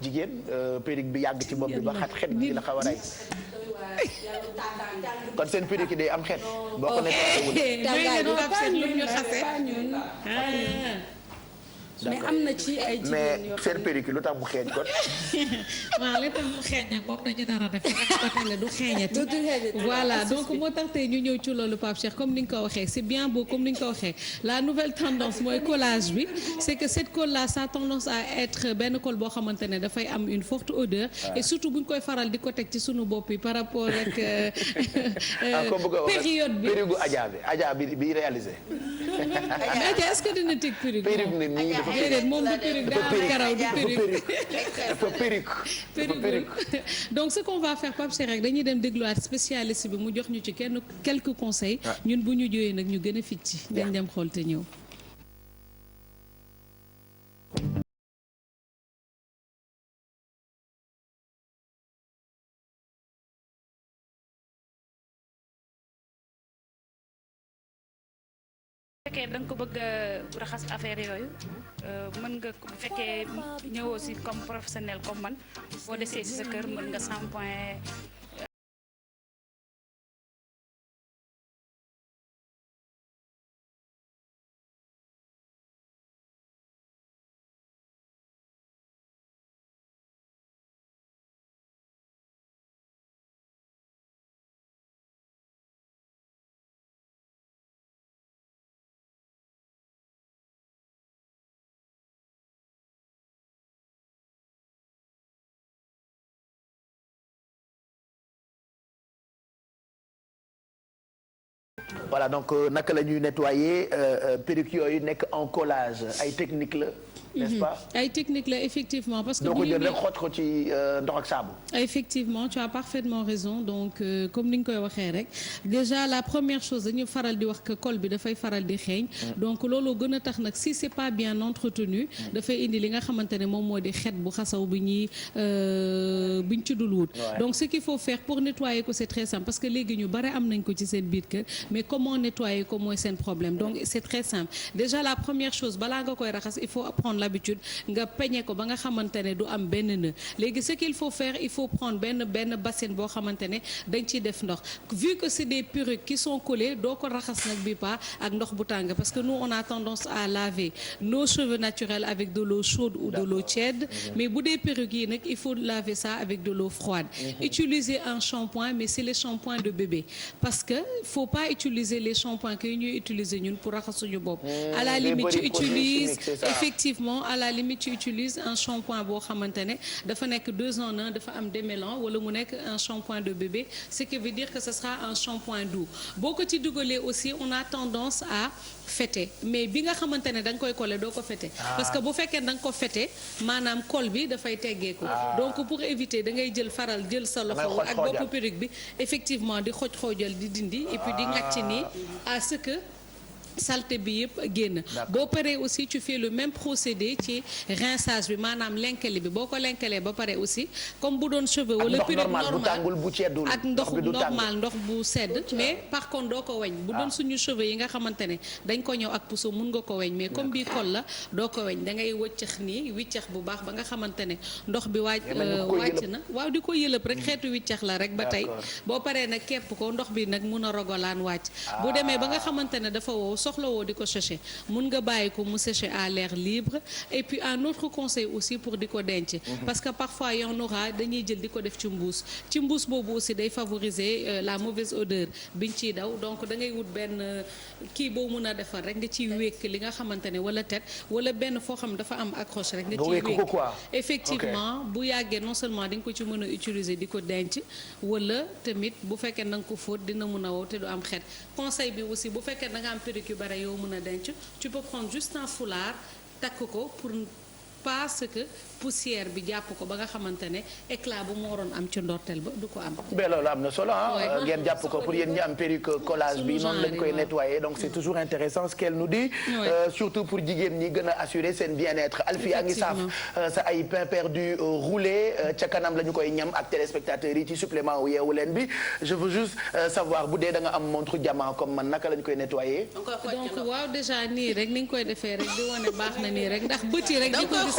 jigéen perruque bi yàgg ci bopp bi ba xet gi la xaw a rey kon seen perruque yi day am xet boo ko mais am na ci ay jigéen yoo mais seen perruque lu tax mu xeeñ kon. waaw li tax mu xeeñ nag moom dañu dara def ba ne du xeeñati. voilà donc moo tax tey ñu ñëw ci loolu Pape Cheikh comme ni nga ko waxee c'est bien beau comme ni nga ko waxee la nouvelle tendance mooy collage bi c'est que cette colle là ça a tendance à être benn colle boo xamante ne dafay am une forte odeur. et surtout bu ñu koy faral di ko teg ci sunu bopp yi par rapport ak. période bi perruque Adja bi réalisé. Adja est-ce que dina teg perruque déedéet moom du perruque daa am karaw du perruque donc ce qu'on va faire Pape Cheikh rek dañuy dem dégluwaat spécialiste bi mu jox ñu ci quelques conseils ñun bu ñu jógee nag ñu gën a fit ci dañ dem xool te ñëw. bu fekkee da nga ko bëgg a raxas affaire yooyu mën nga bu fekkee ñëwoo si comme professionnel comme man boo desee si sa kër mën nga shampoing voilà donc naka la ñuy nettoyer perruque yooyu nekk en collage ay technique la. n'est-ce pas ay technique la effectivement parce que doo ko jël rek xoot ko ci ndox ak saabu. effectivement tu as parfaitement raison donc comme ni nga koy waxee rek déjà la première chose dañuy faral di wax que colle bi dafay faral di xeeñ. donc loolu gën a tax nag si c'est pas bien entretenu dafay indi li nga xamante ne moom moo di xet bu xasaw bi buñ ci dul wut. donc ce qu'il faut faire pour nettoyer ko c'est très simple parce que léegi ñu bare am nañ ko ci seen biir kër mais comment nettoyer ko mooy seen problème donc c'est très simple déjà la première chose balaa nga koy raxas il faut prendre l'habitude nga peñe ko ba nga xamante ne du am benn nœud léegi ce qu'il faut faire il faut prendre benn bassine boo xamante ne dañ ciy def ndox vu que c'est des perruques qui sont collées doo ko raxas nag bi pas ak ndox bu tàng parce que nous on a tendance à laver nos cheveux naturels avec de l'eau chaude ou de l'eau tiède mais bu dee perruques yi nag il faut laver ça avec de l'eau froide utiliser un shampoing mais c'est les shampoings de bébé parce que faut pas utiliser les shampoings que ñuy utiliser ñun pour raxas suñu bopp à la limite tu utilises effectivement à la limite tu utilises un shampoing boo xamante ne dafa nekk 2 en 1 dafa am démêlant wala mu nekk un shampoing de bébé ce qui veut dire que ce sera un shampoing doux boo ko ci dugalee aussi on a tendance à fêter mais bi nga xamante ne da nga koy coller doo ko fêter parce que bu fekkee da nga ko fêter maanaam col bi dafay teggeeku donc pour éviter da ngay jël sa loxo ak boppu perruque bi effectivement di xoojal di dindi et puis di ngàcc nii à ce que saleté bi yëpp génn boo paree aussi tu fais le même procédé ci rinçage bi maanaam lenkali bi boo ko lenkalee ba pare aussi comme bu doon cheveux wala perruque normal ak ndox normal ndox bu sedd mais par contre doo ko weñ bu doon suñu cheveux yi nga xamante ne dañ ko ñëw ak puso mun nga ko weñ mais comme bii kol la doo ko weñ da ngay wëccax nii wiccax bu baax ba nga xamante ne ndox bi wàcc na waaw di ko yëlëb rek xeetu wiccax la rek ba tey boo paree nag kepp ko ndox bi nag mun a rogolaan wàcc bu demee ba nga xamante ne dafa wow soxlawoo di ko sécher mun nga bàyyi ko mu sécher à l'air libre et puis un autre conseil aussi pour di ko denc parce que parfois y en aura dañuy jël di ko def ci mbuus boobu aussi day favoriser la mauvaise odeur biñ ciy daw donc da ngay wut benn kii boo mun a defar rek nga ciy wékk li nga xamante ne wala tête wala benn foo xam dafa am accroche rek nga ciy wékk effectivement bu yàggee non seulement di nga ko ci mën a utiliser di ko denc wala tamit bu fekkee na nga ko fóot dina mun a wow te du am xet conseil bi aussi bu fekkee da nga am perruque yu bare yow mën a denc tu peux prendre juste un foulard takk ko pour parce que poussière bi jàpp ko ba nga xamante ne éclat bu mu waroon am ci ndorteel ba du ko am. mais loolu am na solo ngeen jàpp ko pour yéen ñi am perruque collage bi noonu lañ koy nettoyer donc c'est toujours intéressant ce qu'elle nous dit. surtout pour jigéen ñi gën a assurer seen bien-être. Alfie a ngi saaf sa ay pain perdu roulé ca kanam la ñu koy ñam ak téléspectateurs yi ci supplément wu Yeewu Leen bi je veux juste savoir bu dee da nga am montre diamant comme man naka la ñu koy nettoyer. donc waaw déjà nii rek ni nga koy defee rek di wane baax na nii rek ndax bët yi rek. di ko gis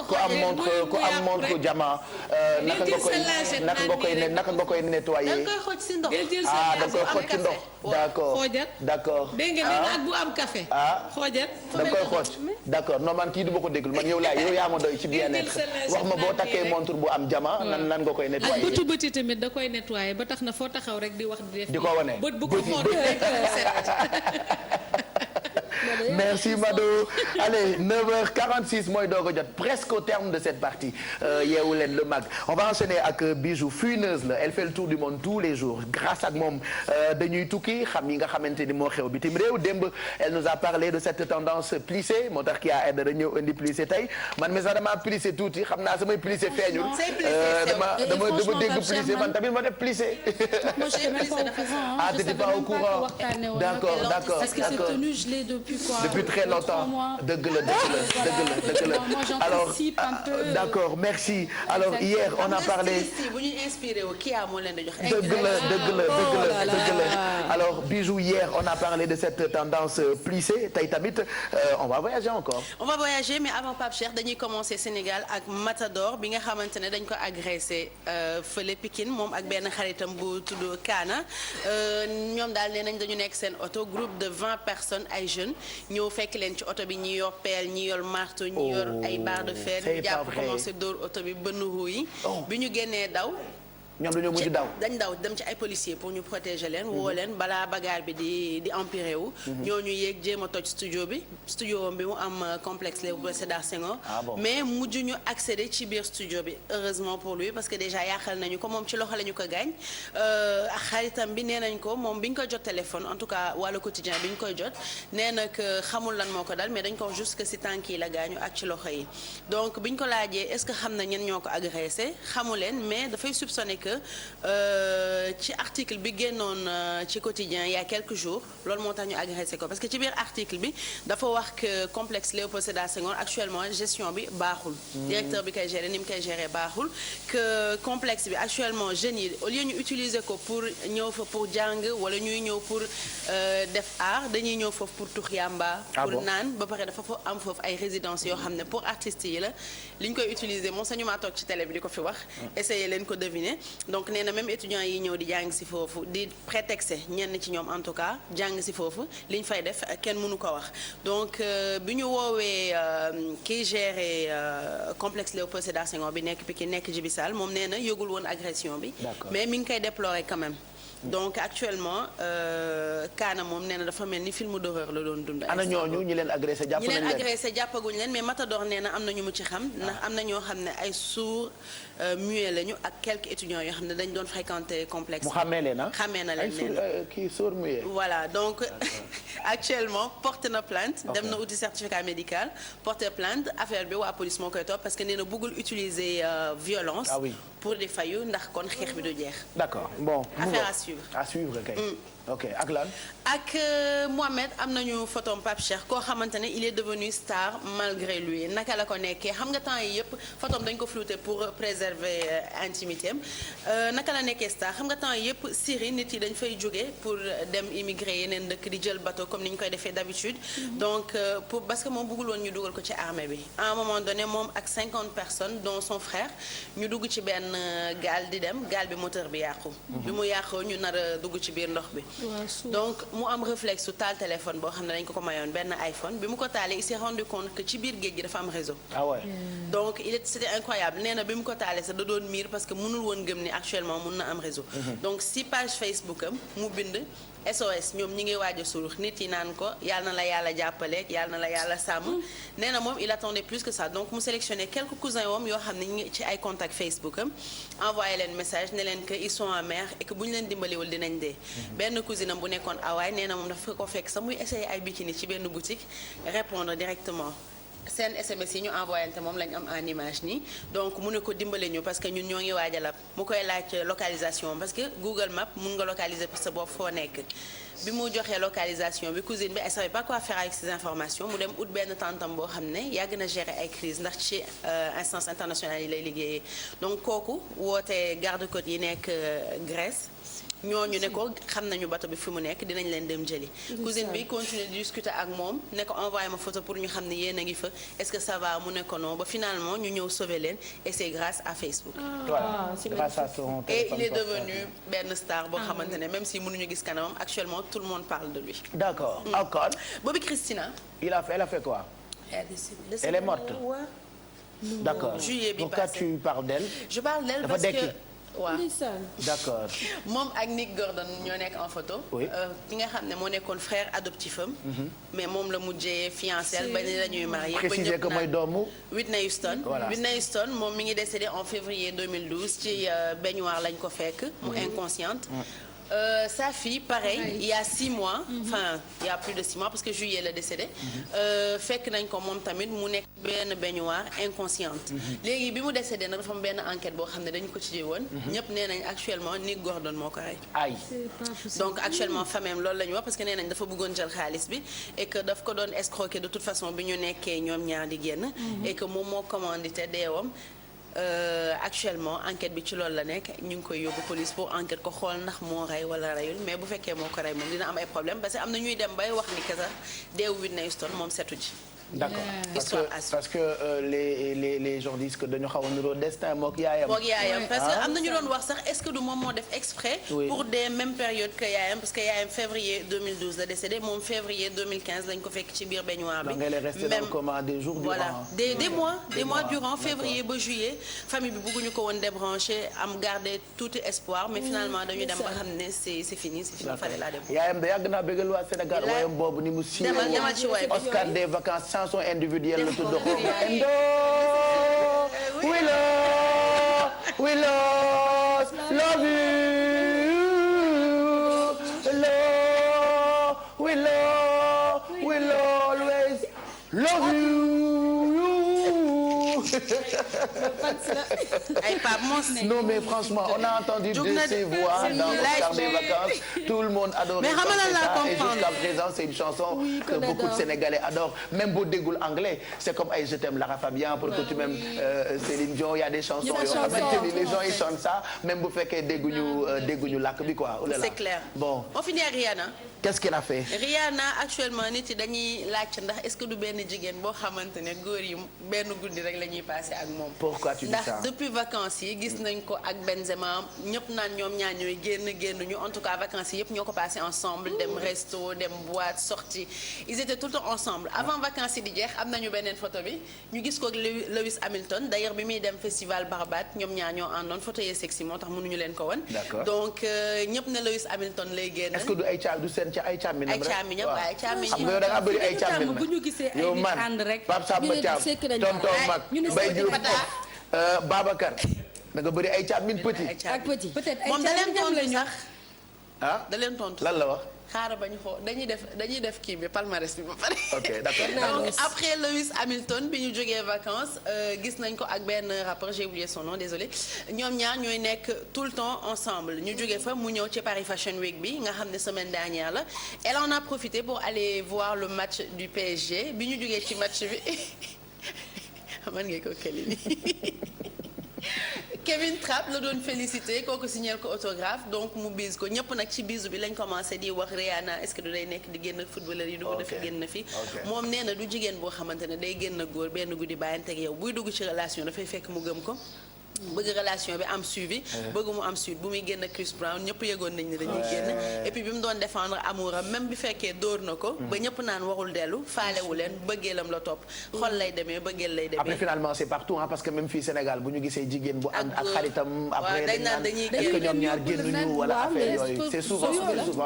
ku am montre diamant naka nga koy nettoyer. da nga koy xooj ci ndox. d'accord xoojat. d'accord dégg nga nee ak bu am café. xoojat. da nga koy xooj d'accord non man kii du ma ko déglu man yow yaa ma doy ci bien-être wax ma boo takkee montre bu am diamant nan nga koy nettoyer. ak bëtu bëti tamit da koy nettoyer ba tax na foo taxaw rek di wax di ko wane bët bu ko xool rek set. Merci Mado. Allez, 9h46 mooy doog a jot presque au terme de cette partie Yeewu Leen le mag. On va enchaîner ak Bijou fuineuse la elle fait le tour du monde tous les jours grâce ak moom dañuy tukki xam yi nga xamante ni moo xew bitim réew démb elle nous a parlé de cette tendance plissée moo tax kii a aide dañu ñëw indi plissé tey man mais sax dama plissé tuuti xam naa samay plissé feeñul. dama dégg plissé man tamit ma def plissé. Ah, t'étais pas au courant. D'accord. Parce que cette tenue je l'ai depuis très longtemps dëgg la alors d'accord merci alors hier on a parlé bu ñuy inspiré wu kii moo leen di jox dëgg la alors Bijou hier on a parlé de cette tendance plissée tey tamit on va voyager encore. On va voyager mais avant Pape Cheikh dañuy commencer Sénégal ak Matador bi nga xamante ne dañ ko agressé fële Pikine moom ak benn xaritam bu tudd Kaana ñoom daal nee nañ dañu nekk seen oto groupe de 20 personnes ay jeunes ñëw fekk leen ci oto bi ñi yor pelle ñi yor marteau ñi yor ay barre de fer ñu jàpp commencé dóor oto bi bënn ruu yi bi ñu génnee daw ñoom dañoo mujj dañ daw dem ci ay policiers pour ñu protéger leen woo leen balaa bagarre bi di empiré wu ñooñu yéeg jéem a toj studio bi mu am complexe Léopold Sédar Senghor mais mujj ñu accéder ci biir studio bi heureusement pour lui parce que déjà yàqal nañu ko moom ci loxo la ñu ko gaañ xaritam bi nee nañ ko moom bi ñu koy jot téléphone en tout cas wàllu quotidien bi ñu koy jot nee na que xamul lan moo ko dal mais dañ ko juste que si tànk yi la gaañu ak ci loxo yi donc bi ñu ko laajee est-ce que xam na ñen ñoo ko agressé xamu leen mais dafay soupçonner que ci article bi génnoon ci quotidien il y a quelques jours loolu moo tax ñu agressé ko parce que ci biir article bi dafa wax que complexe Léopold Sédar Senghor actuellement gestion bi baaxul directeur bi koy gérer ni mu koy gérer baaxul que complexe bi actuellement jeunes yi au lieu ñu utiliser ko pour ñëw fa pour jàng wala ñuy ñëw pour def art dañuy ñëw foofu pour tux yamba pour naan ba pare dafa am foofu ay résidences yoo xam ne pour artistes yi la li ñu koy utiliser moom sañu maa toog ci télé bi di ko fi wax essayer leen ko deviner donc nee na même étudiants yi ñëw di jàng si foofu di prétexte ñenn ci ñoom en tout cas jàng si foofu li ñu fay def kenn mënu ko wax donc bi ñu woowee kiy géré complexe Léopold Sédar Senghor bi nekk Pikine nekk Djibi Sall moom nee na yëgul woon agression bi mais mi ngi koy déplorer quand même donc actuellement Kaana moom nee na dafa mel ni film d'horreur la doon dund. ana ñooñu ñi leen agressé jàpp nañ leen ñi leen agressé jàppaguñ leen mais Matador nee na am na ñu mu ci xam ndax am na ñoo xam ne ay sourds muets lañu ak quelques étudiants yoo xam ne dañ doon fréquenter complexe. mu xàmmee leen ah xàmmee na leen kii sourd muet. voilà donc actuellement porté na plainte. dem na uti certificat médical porté plainte affaire bi waa police moo koy topp parce que nee na bëggul utiliser violence. ah oui. pour di fayu ndax kon xeex bi du jeex. d'accord bon. affaire à suivre. à suivre kay. ok ak lan. ak Mohamed am nañu photom Pape Cheikh koo xamante ne il est devenu star malgré lui naka la ko nekkee xam nga temps yi yëpp photom dañ ko flouté pour préserver intimité am naka la nekkee star xam nga temps yi yëpp Syrie nit yi dañ fay jóge pour dem immigré yeneen dëkk di jël bateau comme ni ñu koy defee d'habitude donc pour parce que moom bëggul woon ñu dugal ko ci armée bi à un moment donné moom ak 50 personnes dont son frère ñu dugg ci benn gaal di dem gaal bi moteur bi yàqu bi mu yàqoo ñu nar a dugg ci biir ndox bi donc mu am réflexe su taal téléphone boo xam ne dañ ko mayoon benn iPhone bi mu ko taalee il s'est rendu compte que ci biir géej gi dafa am réseau. ah ouais. donc c'était incroyable nee na bi mu ko taalee sax da doon miir parce que mënul woon gëm ni actuellement mun na am réseau. donc si page Facebook am mu bind SOS ñoom ñi ngi waaj a surux nit yi naan ko yàlla na la yàlla jàppale yàlla na la yàlla sàmm. nee na moom il attendait plus que ça donc mu sélectionné quelques cousins woom yoo xam ne ñu ngi ci ay contacts Facebook am envoyé leen message ne leen que ils sont en mer et que bu ñu leen dimbaliwul dinañ dee. benn cousine am bu nekkoon awaay nee na moom dafa ko fekk sax muy essayer ay bikini ci benn boutique répondre directement. seen SMS yi ñu envoyé te moom lañ am en image nii donc mu ne ko dimbale ñu parce que ñun ñoo ngi waaj a lab mu koy laaj localisation parce que Google Map mun nga localiser pour sa bopp foo nekk bi mu joxee localisation bi cousine bi elle savait pas quoi faire avec ces informations mu dem ut benn tantam boo xam ne yàgg na gérer ay crise ndax ci instance internationale yi lay liggéeyee donc kooku woote garde-côte yi nekk Grèce ñooñu ne ko xam nañu bato bi fi mu nekk dinañ leen dem jëli cousine bi continuer di discuter ak moom ne ko envoyé ma photo pour ñu xam ne yéen a ngi fa est-ce que ça va mu ne ko non ba finalement ñu ñëw sauver leen et c'est grâce à Facebook. Voilà, grâce à son et téléphone il est portable. devenu benn star boo xamante ne même si mënuñu gis kanamam actuellement tout le monde parle de lui. D'accord. Encore. Bobby Christina. Elle a fait quoi? Elle est morte. D'accord. Juillet bi Pourquoi passé. tu parles d'elle? Je parle d'elle Dafa parce que dekki. waaw D'accord. moom ak Nick Gordon ñoo nekk en photo. Oui. ki nga xam ne moo nekkoon frère adoptif am. mais moom la mujjee fiancé ba ni la ñuy marié. Préciser que mooy doomu. Whitney Houston. Voilà. Whitney Houston moom mi ngi décédé en février 2012 ci baignoire lañ ko fekk. mu inconsciente. Sa fille pareil il y a 6 mois. enfin il y a plus de 6 mois parce que juillet la décédé. fekk nañ ko moom tamit mu nekk benn baignoire inconsciente. léegi bi mu décédé nag dafa am benn enquête boo xam ne dañu ko ci woon. ñëpp nee nañ actuellement Nick Gordon moo ko rey. Aïe. donc actuellement famille loolu la ñu wax parce que nee nañ dafa bëggoon jël xaalis bi et que daf ko doon escroquer de toute façon bi ñu nekkee ñoom ñaar di génn. et que moom moo commandité deewam. actuellement enquête bi ci loolu la nekk ñu ngi koy yóbbu police pour enquête ko xool ndax moo rey wala reyul mais bu fekkee moo ko rey moom dina am ay problème parce que am na ñuy dem bay wax ni que sax deewu Whitney Houston moom setu ji. D'accord. Histoire Parce que les gens disent que dañu xaw a niroo destin mook yaayam. moog yaayam parce que am na ñu doon wax sax est-ce que du moom moo def exprès. Oui. pour des mêmes périodes que yaayam parce que yaayam février 2012 la décédé moom février 2015 lañ ko fekk ci biir baignoire bi. Donc elle est restée dans le coma des jours voilà durant. des mois durant D'accord. février ba juillet famille bi bëgguñu ko woon débrancher am garder tout espoir mais finalement dañu dem ba xam ne c'est fini fallait la dem. yaayam da yàgg naa bëggal waa Sénégal Yaay- woyam boobu ni mu siiwee demal woon. ci waay bi. Oscar des vacances chanson individuelle la tudd ko. Endo we love you we always love you. ay Pape Mos. Non mais franchement on a entendu de ces voix dans Oscar des vacances tout le monde adore. Mais xam nga lan laa et comprendre. jusqu'à présent c'est une chanson que beaucoup de Sénégalais adorent même boo déggul anglais c'est comme ay Je t'aime Lara Fabian pour que tu m'aimes Céline Dion il y a des chansons yoo xamante ni les gens ils chantent ça même bu fekkee dégguñu làkk bi quoi. Oh là là. C'est clair. Bon on finit ak Rihanna. qu'est-ce qu'elle a fait. Rihanna actuellement nit yi dañuy laajte ndax est-ce que du benn jigéen boo xamante ne góor yi benn guddi rek la ñuy passé ak moom. Pourquoi tu dis ça. ndax depuis vacances yi gis nañ ko ak Benzema ñëpp naan ñoom ñaar ñooy génnuñu en tout cas vacances yi yëpp ñoo ko passé ensemble dem resto dem boîte sortie ils étaient tout le temps ensemble avant vacances yi di jeex am nañu beneen photo bi ñu gis ko ak Lewis Hamilton d'ailleurs bi muy dem festival Barbade ñoom ñaar ñoo àndoon photo yee sexy moo tax mënuñu leen ko won. D'accord. donc ñëpp ne Lewis Hamilton lay génn. est-ce que du ay càmminam rek. ay càmmiñam waaw ay càmmiñ. xam nga yow da ngaa bëri ay càmmin bu ñu gisee ay yow nit man ànd rek. Pape Samba Thiam tonton Mag Mbaye Diouf Babacar da nga bëri ay càmmin petit. ak petit peut-être ay moom da leen càmmiñam la tontu ñu. sax ah da leen tontu. lan la wax. xaaral ba ñu xool dañuy def kii bi palmarès bi ba pare. ok d'accord. donc après Lewis Hamilton bi ñu jógee vacances gis nañ ko ak benn rappeur j'ai oublié son nom désolé ñoom ñaar ñooy nekk tout le temps ensemble ñu jógee fa mu ñëw ci Paris Fashion Week bi nga xam ne semaine dernière la elle en a profité pour aller voir le match du PSG bi ñu jógee ci match bi man nga ko këli ni Kevin Trapp la doon félicité kooku signal ko autographe donc mu bise ko ñëpp nag ci bisu bi lañ commencé di wax Rihanna est-ce que du day nekk di génn footballeur yi du ko def génn fi moom nee na du jigéen boo xamante ne day génn góor benn guddi bàyyanteeg yow buy dugg ci relation dafay fekk mu gëm ko bëgg relation bi am suivi bëgg mu am suite bu muy génn Chris Brown ñëpp yëgoon nañ ne dañuy génn et puis bi mu doon défendre amouram même bi fekkee dóor na ko ba ñëpp naan warul dellu faalewu leen bëggeelam la topp xol lay demee bëggeel lay demee après finalement c'est partout hein, parce que même fii Sénégal bu ñu gisee jigéen bu ànd ak xaritam après dañ naan est-ce que ñoom ñaar génnuñu wala affaire yooyu c'est souvent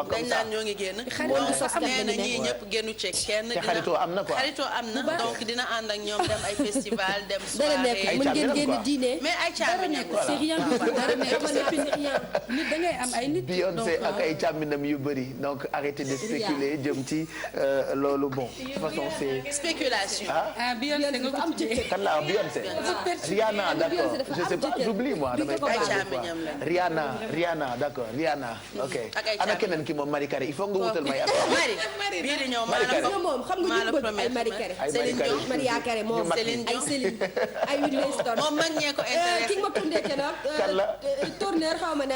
comme dañ ça naan ñoo ngi génn nee na ñii ñëpp génnu ceeg kenn te xaritoo am na quoi xaritoo am na donc dina ànd ak ñoom dem ay festival dem soirée mën ngeen génn dîner mais ay càmmiñam c'est rien du tout dara nekk c'est rien nit da ngay am ay nit. Beyoncé ak ay càmminam yu bëri donc arrêtez de spéculer jëm ci loolu bon de toute façon c'est spéculation. ah Beyoncé nga ko tuddee. kan la Beyoncé Rihanna d'accord je sais pas j'oublie moi damay Rihanna d'accord Rihanna ok ana keneen ki moom Marie Carré il faut nga wutal may Marie bii di ñëw moom xam nga ñu bëgg ay Marie Carré Céline Dion Maria Carré moom ay Céline ay Whitney Houston moom mag ñee ko intéressé ki nga ma tuddee keroog kan la tourneur xaw ma ne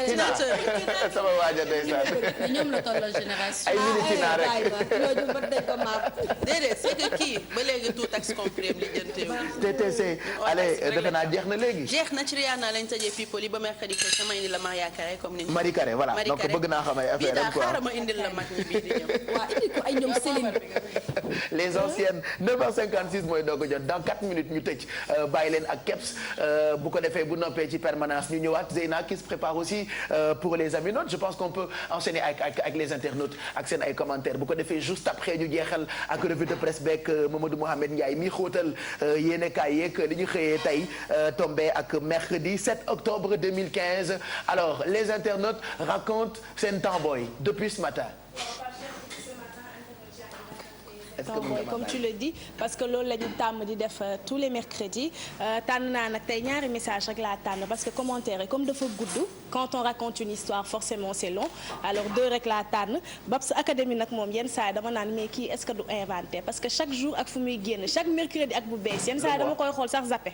sama waaja ndeysaan ñoom la tollal génération. ay militina rek ñooñu mën nañ ko maap déedéet c'est que kii ba léegi tout tax compris li jënteewu TTC allez defe naa jeex na léegi jeex na ci Rihanna lañ tëjee people yi ba mercredi ko sama indi la Maria Carré comme ni Marie Carré voilà donc bëgg naa xam ay affaire am quoi xaaral ma indil la mag ñi bii di ñëw waaw indi ko ay ñoom Céline les anciennes 9h56 mooy doog a jot dans 4 minutes ñu tëj bàyyi leen ak keps bu ko defee bu noppee ci permanence ñu ñëwaat Zeyna qui se prépare aussi pour les aminotes je pense qu'on peut enchaîner avec les internautes ak seen ay commentaires bu ko defee juste après ñu jeexal ak revue de presse beeg Mamadou Mohamed Ndiaye mi xóotal yéenekaay yeeg li ñu xëyee tey tombé ak mercredi 7 octobre 2015 alors les internautes racontent seen temps boy depuis ce matin. comme tu le dis parce que loolu la ñu tàmm di def tous les mercredis tànn naa nag tey ñaari message rek laa tànn parce que commentaire yi comme dafa gudd quand on raconte une histoire forcément c'est long alors 2 rek laa tànn Babs Académie nag moom yenn saa yi dama naan mais kii est-ce que du inventé parce que chaque jour ak fu muy génn chaque mercredi ak bu bees yenn saa yi dama koy xool sax zappé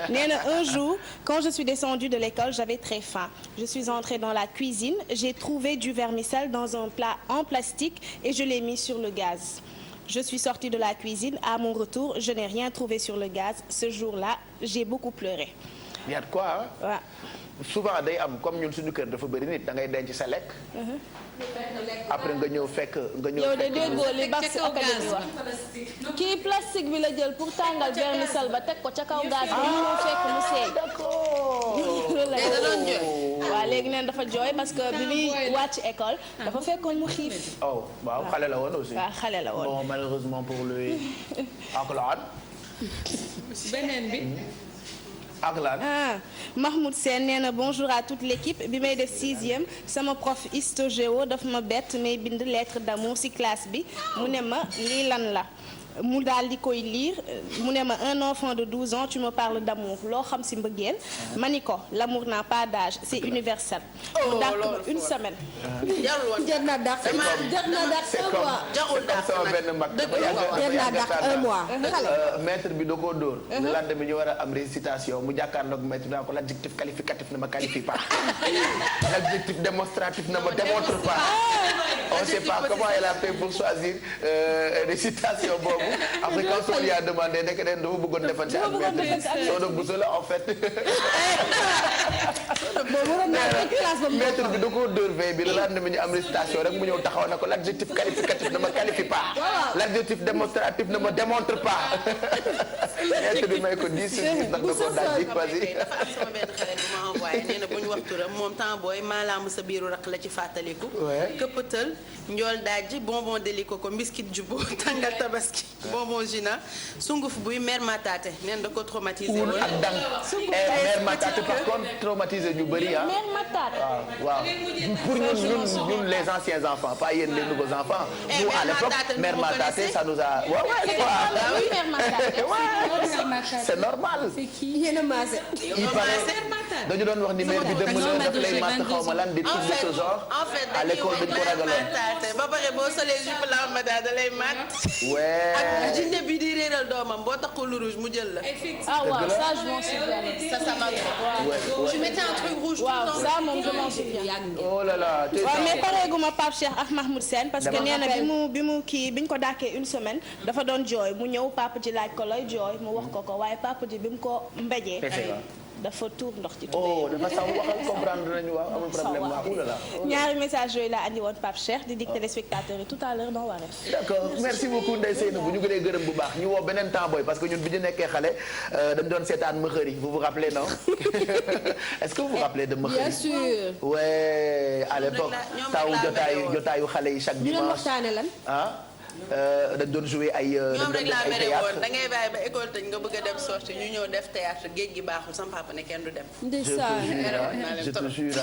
nee na un jour quand je suis descendue de l'école j'avais très faim je suis entrée dans la cuisine j'ai trouvé du vermicelle dans un plat en plastique et je l'ai mis sur le gaz. Je suis sortie de la cuisine. À mon retour, je n'ai rien trouvé sur le gaz. Ce jour-là, j'ai beaucoup pleuré. Il y a de quoi hein? Ouais. Souvent day am comme ñun suñu kër dafa bëri nit da ngay denc sa lekk. après nga ñëw fekk yow de déggoo li Babs Académie wax kii plastique bi la jël pour tàngal vermicelle ba teg ko ca kaw gaz bi ñu ñëw fekk mu seey. waaw léegi neen dafa jooy parce que bi muy wàcc école dafa fekkoon mu xiif. oh waaw xale la woon aussi. waaw xale la woon bon malheureusement pour lui. ak laan. beneen bi. Mahmoud Sène nee na bonjour à toute l'équipe bi may def 6e sama prof histo-géo daf ma bett may bind lettre d'amour ci classe bi mu ne ma lii lan la mu daal di koy lire mu ne ma un enfant de 12 ans tu me parles d'amour loo xam ci mbëggeel ma ni ko l'amour n'a pas d'âge c'est universel. mu dàq ma une semaine. jar na dàq un mois. jar na dàq un mois. maître bi da koo dóor. le lendemain ñu war a am récitation mu jàkkaarloog maître bi naa ko l'adjectif qualificatif ne me qualifie pas. l'adjectif démonstratif ne me démontre pas. on sait pas comment elle a fait pour choisir récitation boobu. après quand on lui a demandé nekk den dafa bëggoon defante ak maître bi soo la en fait. maître bi da koo dóor veille bi le lendemain ñu am récitation rek mu ñëw taxaw na ko l'adjectif qualificatif ne me qualifie pas. l'adjectif démonstratif ne me démontre pas. maître bi may ko 10 sur 10 ndax da koo daal di vas-y. dafa am sama benn xale bu ma envoyé nee na bu ñu wax turam moom temps booy maalaam sa biiru raq la ci fàttaliku. këppatal njool dajji bonbon délico ko biscuit jubbo tàngal tabaski. bonbon Gina sunguf buy mère Matate neen da ko traumatisé woon. ak dang mère Matate par contre traumatisé ñu bëri ah. mère Matate. waaw pour ñun les anciens enfants pas yéen les nouveaux enfants. nous à l'époque mère Matate ça nous a. c'est normal. yéen a maase. il paraît dañu doon wax ni mère bi dem la daf lay matt xaw ma lan des trucs de ce genre. en fait à l'école dañ ko ragaloon. ba pare boo solee jupe la Matate da lay matt. ak jinne bi di réeral doomam boo taxul lu rouge mu jël la. ah waaw ça je m'en souviens. ça marche. tu mettais un truc rouge. waaw ça moom je m'en souviens. oh là là. waaw mais pareeguma Pape Cheikh ak Mahmoud Sène parce que nee na bi mu kii bi ñu ko dàkkee une semaine dafa doon jooy mu ñëw papa ji laaj ko looy jooy mu wax ko waaye papa ji bi mu ko mbéjee. dafa tuur ndox ci tubéy. dafa saw waxal comprendre nañu waaw amul problème waaw oulala. ñaari message yooyu laa andi woon Pape Cheikh di dig téléspectateurs yi tout à l'heure dans Wareef. d'accord merci beaucoup Ndeye Seynou bu ñu gënee gërëm bu baax ñu woo beneen temps boy parce que ñun bi ñu nekkee xale dañu doon seetaan Mëxëri vous vous rappelez non est-ce que vous vous rappelez de Mëxëri. bien sûr. ouais à l'époque taw jotaayu xale yi chaque dimanche. ñu doon waxtaane lan. ah. dañ doon jouer ay. ñoom rek laa mere woon da ngay bàyyi ba école tëj nga bëgg a dem sorti ñu ñëw def théâtre géej gi baaxul sama papa ne kenn du dem. ndeysaan je te jure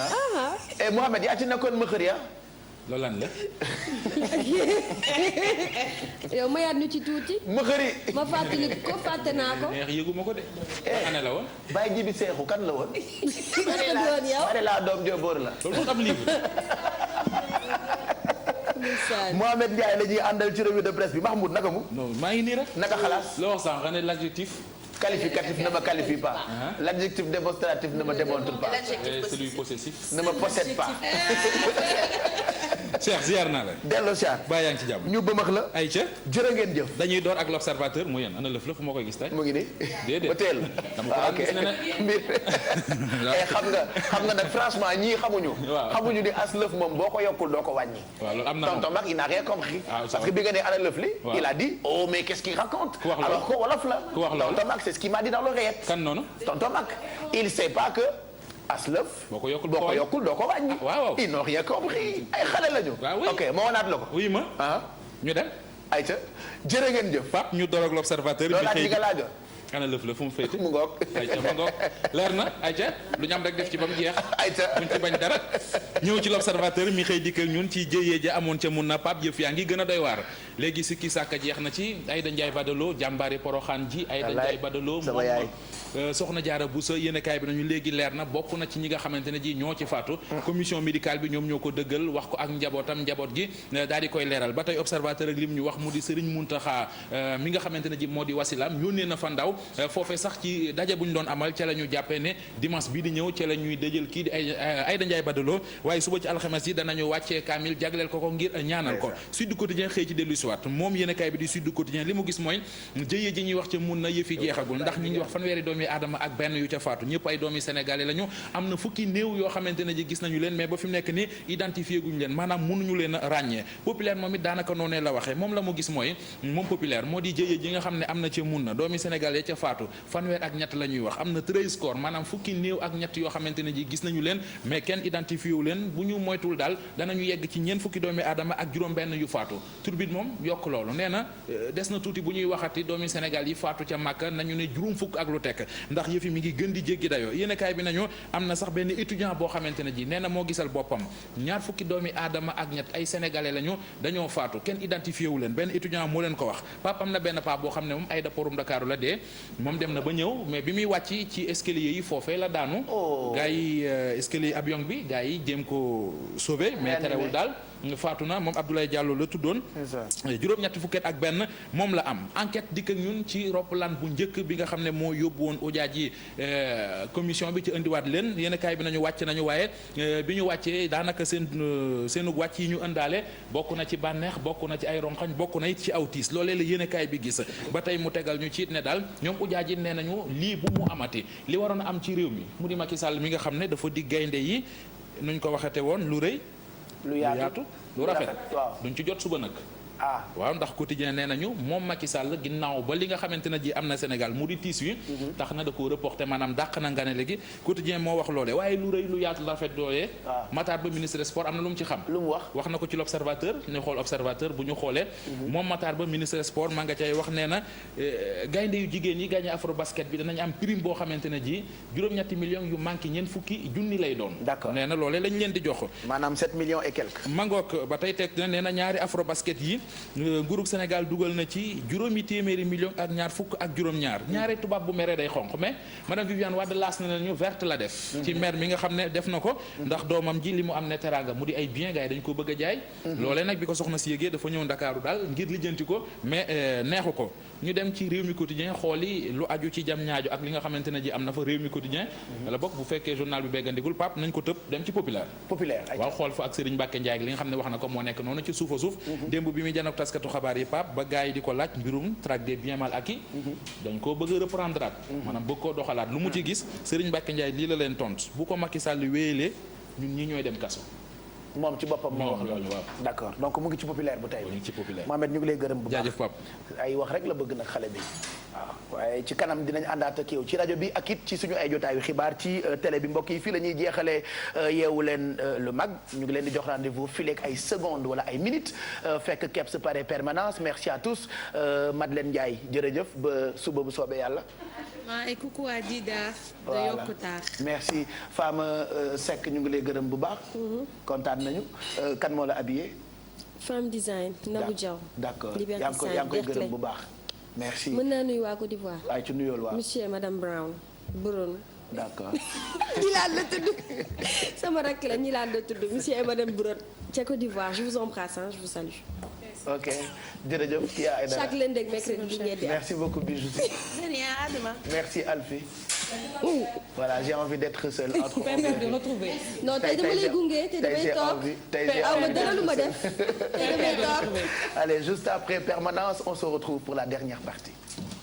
et Mohamed yaa ci nekkoon ma xër ya loolu lan la. yow mayaat ñu ci tuuti. ma xëri. ma fàttali ko fàtte naa ko. neex yëguma ko de. ban année la woon. Baye Jibi Seexu kan la woon. naka doon yow. Mare laa doom jobóor la. loolu moom am livre. Mohamed Ndiaye la ñuy àndal ci revue de presse bi Mahmoud naka mu. non maa ngi nii rek. naka xalaas. loo wax sànq ne l'adjectif. qualificatif ne me qualifie pas. L'adjectif démonstratif ne me démontre pas. Et celui possessif. ne me possède pas. Cheikh ziar naa la. delloo siyaar. baa yaa ngi ci jàmm. ñu bëmax la. Aïcha. jërë ngeen jëf. dañuy door ak l'observateur mu yéen ana lëf la fu ma koy gis tey. mu ngi nii. déedéet ba teel. dama ko daan gis ne ne. mbir xam nga nag franchement ñii xamuñu. waaw xamuñu ni as lëf moom boo ko yokkul doo ko wàññi. waaw loolu am na tonton Mag il n'a rien compris. Ah, parce que bi nga nee ana lëf li. waaw. il a dit oh mais qu'est-ce qu'il raconte. ku wax loolu alors que wolof la. ku wax loolu tonton Mag c'est ce qu'il m'a dit dans l'oreillette. kan noonu. tonton Mag il sait pas que aslëf. boo ko yokkul boo ko yokkul doo ko wàññi. waaw. ils n'ont rien compris ay xale lañu. waaw oui. ok ma wanaat la ko. oui ma. ah ñu dem. ayca jërë ngeen jëf. Pape ñu door ak l'observateur bi loolu xëy li nga laajoon. ana lëf la fu mu féete. mu ngoog. ayca ma ngoog leer na ayca lu ñu am rek def ci ba mu jeex. ayca buñ ci bañ dara. ñëw ci l'observateur mi xëy dikk ak ñun ci jëyee ja amoon ca mun na Pape yëf yaa ngi gën a doy waar léegi sikki sàkka jeex na ci Aïda Ndiaye Badalo jàmbaari Poroxaan ji. Aïda Ndiaye Badalo sama yaay. soxna Jaara Buso yéenekaay bi nañu léegi leer na bokk na ci ñi nga xamante ne ji ñoo ci faatu. commission médicale bi ñoom ñoo ko dëggal wax ko ak njabootam njaboot gi daal di koy leeral ba tey observateur ak lim ñu wax mu di Serigne Mountakha mi nga xamante ne ji moo di wasilaam yónnee na fa ndaw foofee sax ci daje bu ñu doon amal ca la ñu jàppee ne dimanche bii di ñëw ca la ñuy dëjël kii di Aïda Ndiaye Badalo waaye suba ci alxames yi danañu wàccee kaamil jagleel ko ngir ñaanal ko Sud Quotidien xëy ci dellu siwaat moom yéenekaay bi di Sud Quotidien li mu gis mooy jëyee ji ñuy wax ca mun na yëfi jeexagul ndax ñi ngi wax fanweeri doomi aadama ak benn yu ca faatu ñëpp ay doomi sénégalais lañu am na fukki néew yoo xamante ne ji gis nañu leen mais ba fi mu nekk ni identifié guñu leen maanaam mënuñu leen a ràññee populaire moom it daanaka noonee la waxee moom la mu gis mooy moom populaire moo di jëyee ji nga xam ne am na ca mun na doomi sénégalais ca faatu fanweer ak ñett la ñuy wax am na 13 corps maanaam fukki néew ak ñett yoo xamante ne ji gis nañu leen mais kenn identifié wu leen bu ñu moytul daal danañu yegg ci ñeent fukki doomi aadama ak juróom benn yu faatu turbine moom yokk loolu nee na des na tuuti bu ñuy waxati doomi Sénégal yi faatu ca Màkka nañu ne juróom fukk ak lu tekk ndax yëfi mi ngi gën di jéggi dayoo yéenekaay bi nañu am na sax benn étudiant boo xamante ne ji nee na moo gisal boppam ñaar fukki doomi aadama ak ñett ay sénégalais lañu dañoo faatu kenn identifié wu leen benn étudiant moo leen ko wax pap am na benn pap boo xam ne moom aéroportum Dakar la dee moom dem na ba ñëw mais bi muy wàcc ci escalier yi foofee la daanu gars yi escalier avion bi gars yi jéem ko sauver mais terewul daal faatu na moom Abdoulaye Diallo la tuddoon juróom-ñetti fukket ak benn moom la am enquête dikk ak ñun ci roppalaan bu njëkk bi nga xam ne moo yóbbu woon ujaaj yi commission bi ci indiwaat leen yéen kaay bi nañu wàcc nañu waaye bi ñu wàccee daanaka seenu wàcc yi ñu ëndaale bokk na ci bànneex bokk na ci ay ronxañ bokk na it ci aw tiis loolee la yéen kaay bi gis ba tey mu tegal ñu ci it ne daal ñoom ujaaj yi nee nañu lii bu mu amati li waroon a am ci réew mi mu di Macky Sall mi nga xam ne dafa dig gaynde yi nuñ ko waxate woon lu rëy lu yaatu lu rafet duñ ci jot suba nag waaw ndax quotidien nee nañu moom Macky Sall ginnaaw ba li nga xamante ne ji am na Sénégal mu di tiis wi tax na da ko reporté maanaam dàq na nga ne léegi quotidien moo wax loolee waaye lu rëy lu yaatu lu rafet loolee Matar Ba ministre des sports am na lu mu ci xam lu mu wax na ko ci l'observateur ñu xool observateur bu ñu xoolee moom Matar Ba ministre des sports maa nga cay wax nee na gaynde yu jigéen yi gagné afro basket bi danañ am prime boo xamante ne ji juróom-ñetti millions yu manqué ñeent fukki junni lay doon d'accord nee na loolee lañ leen di jox maanaam 7 millions et quelques mangook ba tey teg na nee na ñaari afro basket yi nguurug Sénégal dugal na ci juróomi téeméeri million ak ñaar fukk ak juróom-ñaar ñaari tubaab bu meree day xonq mais madame Viviane Wade laas na nañu verte la def ci maire mi nga xam ne def na ko ndax doomam ji li mu am ne teraanga mu di ay bien gars yi dañ ko bëgg a jaay loolee nag bi ko soxna si yégee dafa ñëw Ndakaaru daal ngir lijjanti ko mais neexu ko ñu dem ci réew mi quotidien xooli lu aju ci jam ñaajo ak li nga xamante ne ji am na fa réew mi quotidien la bokk bu fekkee journal bi beggandigul Pape nañ ko tëb dem ci populaire waaw xool fa ak Serigne Mbacké Ndiaye li nga xam ne wax na ko moo nekk noonu ci suufa suuf démb bi muy janook taskatu xabaar yi Pape ba gars yi di ko laaj mbirum traque des biens mal acquis dañ koo bëgg a reprendre at maanaam bëgg koo doxalaat lu mu ci gis Serigne Mbacké Ndiaye lii la leen tont bu ko Macky Sall wéyelee ñun ñi ñooy dem kaso moom ci boppam moo wax loolu waaw d'accord donc mu ngi ci populaire bu tey mu ngi ci populaire Mohamed ñu ngi lay gërëm bu baax jaajëf Pape ay wax rek la bëgg nag xale bi waaw waaye ci kanam dinañ àndaat ak yow ci rajo bi ak it ci suñu ay jotaayu xibaar ci télé bi mbokk yi fii la ñuy jeexalee yeewu leen le mag ñu ngi leen di jox rendez-vous fii léegi ay secondes wala ay minutes fekk Kebs pare permanence merci à tous Madeleine Ndiaye jërëjëf ba suba bu soobee yàlla. et coucou à Dida. de Yokkutar. merci Fama Seck ñu ngi lay gërëm bu baax. kontaan nañu kan moo la habillé. Femme design Nabou Diaw. d'accord yaa ngi koy gërëm bu baax. merci mën naa nuyu waa Côte d'Ivoire. ay ci nuyool waaw monsieur et madame Brown. Brown. d'accord. ñi laan la tudd sama rakk la ñi laan la tudd monsieur et madame Brown ca Côte d'Ivoire je vous embrasse je vous salue. ok jërëjëf Kia Aïdara chaque lundi ak mercredi ngeen di am. merci beaucoup Bijou. de rien à demain. merci Alfie. voilà j'ai envie d'être seule entre de retrouver. non tey dama lay gunge te damay toog tey j'ai envie dara lu ma def te damay toog. allez juste après permanence on se retrouve pour la dernière partie.